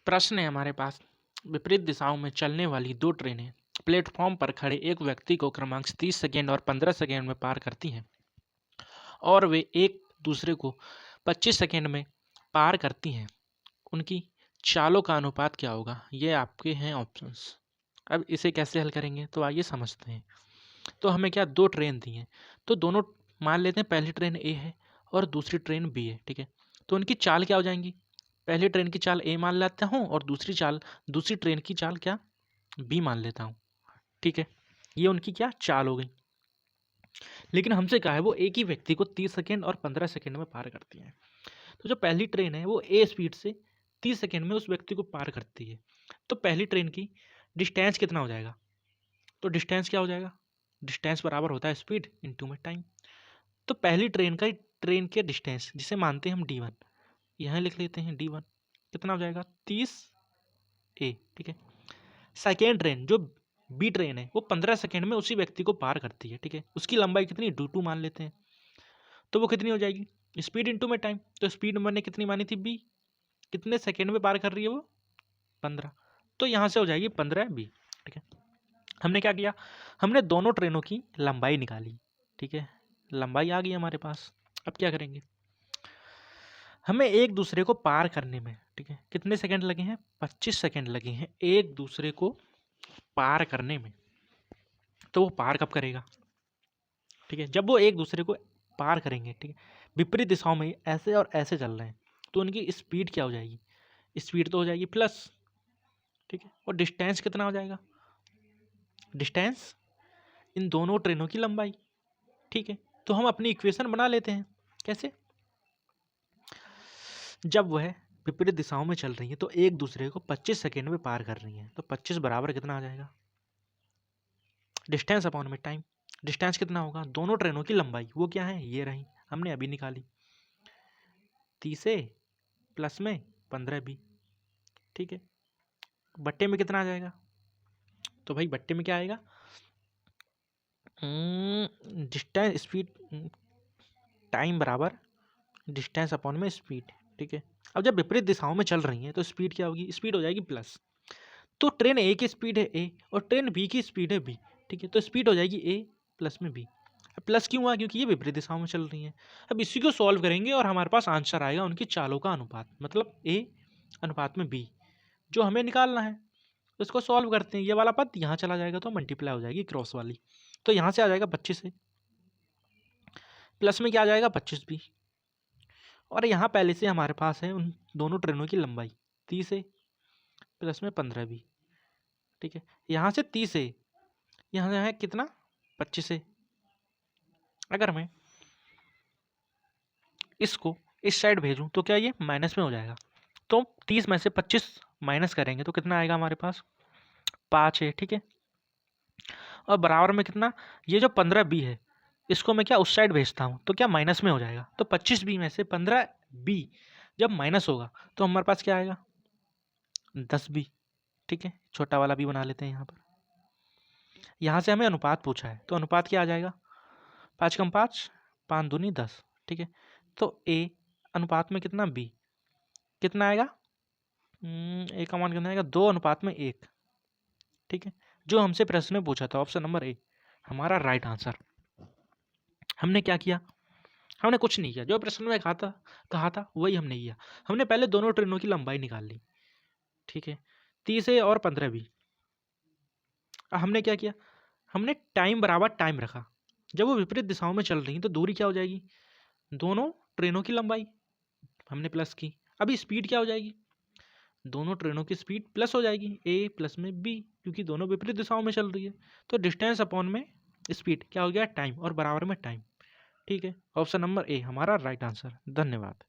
प्रश्न है हमारे पास, विपरीत दिशाओं में चलने वाली दो ट्रेनें प्लेटफॉर्म पर खड़े एक व्यक्ति को क्रमांक 30 सेकेंड और 15 सेकेंड में पार करती हैं और वे एक दूसरे को 25 सेकेंड में पार करती हैं। उनकी चालों का अनुपात क्या होगा? ये आपके हैं ऑप्शंस। अब इसे कैसे हल करेंगे तो आइए समझते हैं। तो हमें क्या दो ट्रेन दी हैं, तो दोनों मान लेते हैं पहली ट्रेन ए है और दूसरी ट्रेन बी है, ठीक है। तो उनकी चाल क्या हो जाएंगी? पहली ट्रेन की चाल ए मान लेता हूँ और दूसरी ट्रेन की चाल क्या, बी मान लेता हूँ, ठीक है। ये उनकी क्या चाल हो गई। लेकिन हमसे कहा है वो एक ही व्यक्ति को 30 सेकेंड और 15 सेकेंड में पार करती है। तो जो पहली ट्रेन है वो ए स्पीड से 30 सेकेंड में उस व्यक्ति को पार करती है। तो पहली ट्रेन की डिस्टेंस कितना हो जाएगा? तो डिस्टेंस क्या हो जाएगा? डिस्टेंस बराबर होता है स्पीड इनटू में टाइम। तो पहली ट्रेन के डिस्टेंस जिसे मानते हैं हम d1, यहाँ लिख लेते हैं d1, कितना हो जाएगा 30 ए, ठीक है। सेकेंड ट्रेन जो बी ट्रेन है वो 15 सेकेंड में उसी व्यक्ति को पार करती है, ठीक है। उसकी लंबाई कितनी, d2 मान लेते हैं। तो वो कितनी हो जाएगी, स्पीड इनटू में टाइम। तो स्पीड मैंने कितनी मानी थी बी, कितने सेकेंड में पार कर रही है वो 15। तो यहाँ से हो जाएगी 15 बी, ठीक है। हमने क्या किया, हमने दोनों ट्रेनों की लंबाई निकाली, ठीक है। लंबाई आ गई हमारे पास। अब क्या करेंगे, हमें एक दूसरे को पार करने में, ठीक है, कितने सेकंड लगे हैं, 25 सेकंड लगे हैं एक दूसरे को पार करने में। तो वो पार कब करेगा, ठीक है, जब वो एक दूसरे को पार करेंगे, ठीक है। विपरीत दिशाओं में ऐसे और ऐसे चल रहे हैं, तो उनकी स्पीड क्या हो जाएगी, स्पीड तो हो जाएगी प्लस, ठीक है। और डिस्टेंस कितना हो जाएगा, डिस्टेंस इन दोनों ट्रेनों की लंबाई, ठीक है। तो हम अपनी इक्वेशन बना लेते हैं। कैसे, जब वह विपरीत दिशाओं में चल रही है तो एक दूसरे को 25 सेकेंड में पार कर रही है, तो 25 बराबर कितना आ जाएगा, डिस्टेंस अपॉन में टाइम। डिस्टेंस कितना होगा, दोनों ट्रेनों की लंबाई, वो क्या है, ये रही, हमने अभी निकाली, 30 ए प्लस में 15 बी, ठीक है। बट्टे में कितना आ जाएगा, तो भाई बट्टे में क्या आएगा, डिस्टेंस स्पीड टाइम बराबर डिस्टेंस अपॉन में स्पीड, ठीक है। अब जब विपरीत दिशाओं में चल रही हैं तो स्पीड क्या होगी, स्पीड हो जाएगी प्लस। तो ट्रेन ए की स्पीड है ए और ट्रेन बी की स्पीड है बी, ठीक है। तो स्पीड हो जाएगी ए प्लस में बी। प्लस क्यों हुआ, क्योंकि ये विपरीत दिशाओं में चल रही हैं। अब इसी को सॉल्व करेंगे और हमारे पास आंसर आएगा उनकी चालों का अनुपात, मतलब ए अनुपात में बी, जो हमें निकालना है। तो इसको सॉल्व करते हैं, ये वाला पद यहाँ चला जाएगा तो मल्टीप्लाई हो जाएगी क्रॉस वाली। तो यहाँ से आ जाएगा 25 ए प्लस में क्या आ जाएगा 25 बी, और यहाँ पहले से हमारे पास है उन दोनों ट्रेनों की लंबाई 30 ए प्लस में 15 बी, ठीक है। यहाँ से 30 ए, यहाँ है कितना 25 ए। अगर मैं इसको इस साइड भेजूं तो क्या ये माइनस में हो जाएगा, तो 30 में से 25 माइनस करेंगे तो कितना आएगा हमारे पास 5 है, ठीक है। और बराबर में कितना, ये जो 15 बी है इसको मैं क्या उस साइड भेजता हूँ तो क्या माइनस में हो जाएगा। तो 25 बी में से 15 बी जब माइनस होगा तो हमारे पास क्या आएगा 10 बी, ठीक है। छोटा वाला बी बना लेते हैं यहाँ पर। यहाँ से हमें अनुपात पूछा है तो अनुपात क्या आ जाएगा, 5 कम 5, 5 दूनी 10, ठीक है। तो ए अनुपात में कितना बी, कितना आएगा, ए का मान कितना आएगा 2 अनुपात में 1, ठीक है। जो हमसे प्रश्न में पूछा था ऑप्शन नंबर ए हमारा राइट आंसर। हमने क्या किया, हमने कुछ नहीं किया, जो प्रश्न में कहा था वही हमने किया। हमने पहले दोनों ट्रेनों की लंबाई निकाल ली, ठीक है, 30 ए और 15 बी। हमने क्या किया, हमने टाइम बराबर टाइम रखा। जब वो विपरीत दिशाओं में चल रही तो दूरी क्या हो जाएगी, दोनों ट्रेनों की लंबाई हमने प्लस की। अभी स्पीड क्या हो जाएगी, दोनों ट्रेनों की स्पीड प्लस हो जाएगी ए प्लस में बी, क्योंकि दोनों विपरीत दिशाओं में चल रही है। तो डिस्टेंस अपॉन में स्पीड क्या हो गया टाइम, और बराबर में टाइम, ठीक है। ऑप्शन नंबर ए हमारा राइट आंसर। धन्यवाद।